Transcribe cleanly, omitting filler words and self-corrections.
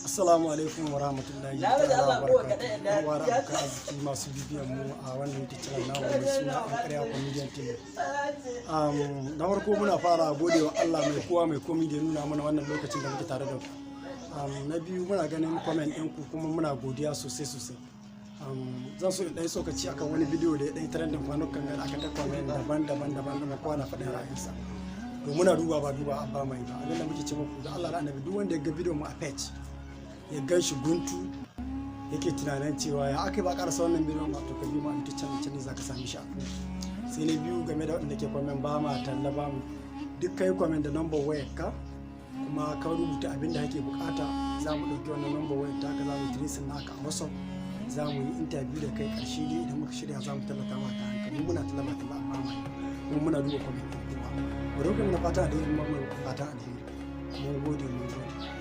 Assalamu alaikum wa rahmatullahi wa barakatuhu. Wa rahmatullahi arziki masu bibiyan mu a wannan YouTube channel namu mai suna Ƙarya Comedian TV. Na farko muna fara godewa Allah mai kowa mai komai da nuna mana wannan lokacin da muke tare da ku. Na biyu muna ganin comment ɗinku kuma muna godiya sosai. Zan so in ɗan sokaci akan wani bidiyo da ya ɗan trending kwanukan da aka ta comment daban-daban kowa na faɗin ra'ayinsa. To muna duba ba mai ba. Abinda muke ce muku da Allah da Annabi duk wanda ya ga bidiyon mu a page ya gan shi guntu yake tunanin cewa ya aka ba karasa wannan bidiyon ba to ka bi ma ita can za ka sami shi sai na biyu game da waɗanda ke comment ba ma talla ba mu duk kai comment da number wayar ka kuma ka rubuta abin da kake bukata za mu ɗauki wannan number wayar ta ka za mu tracing naka a WhatsApp za mu yi interview da kai ƙarshe dai idan muka shirya za mu tallata ma ta hankali muna tallata ba amma mai kuma muna duba comment ɗin kuma mu roƙon na fata da yin mu fata alheri mun gode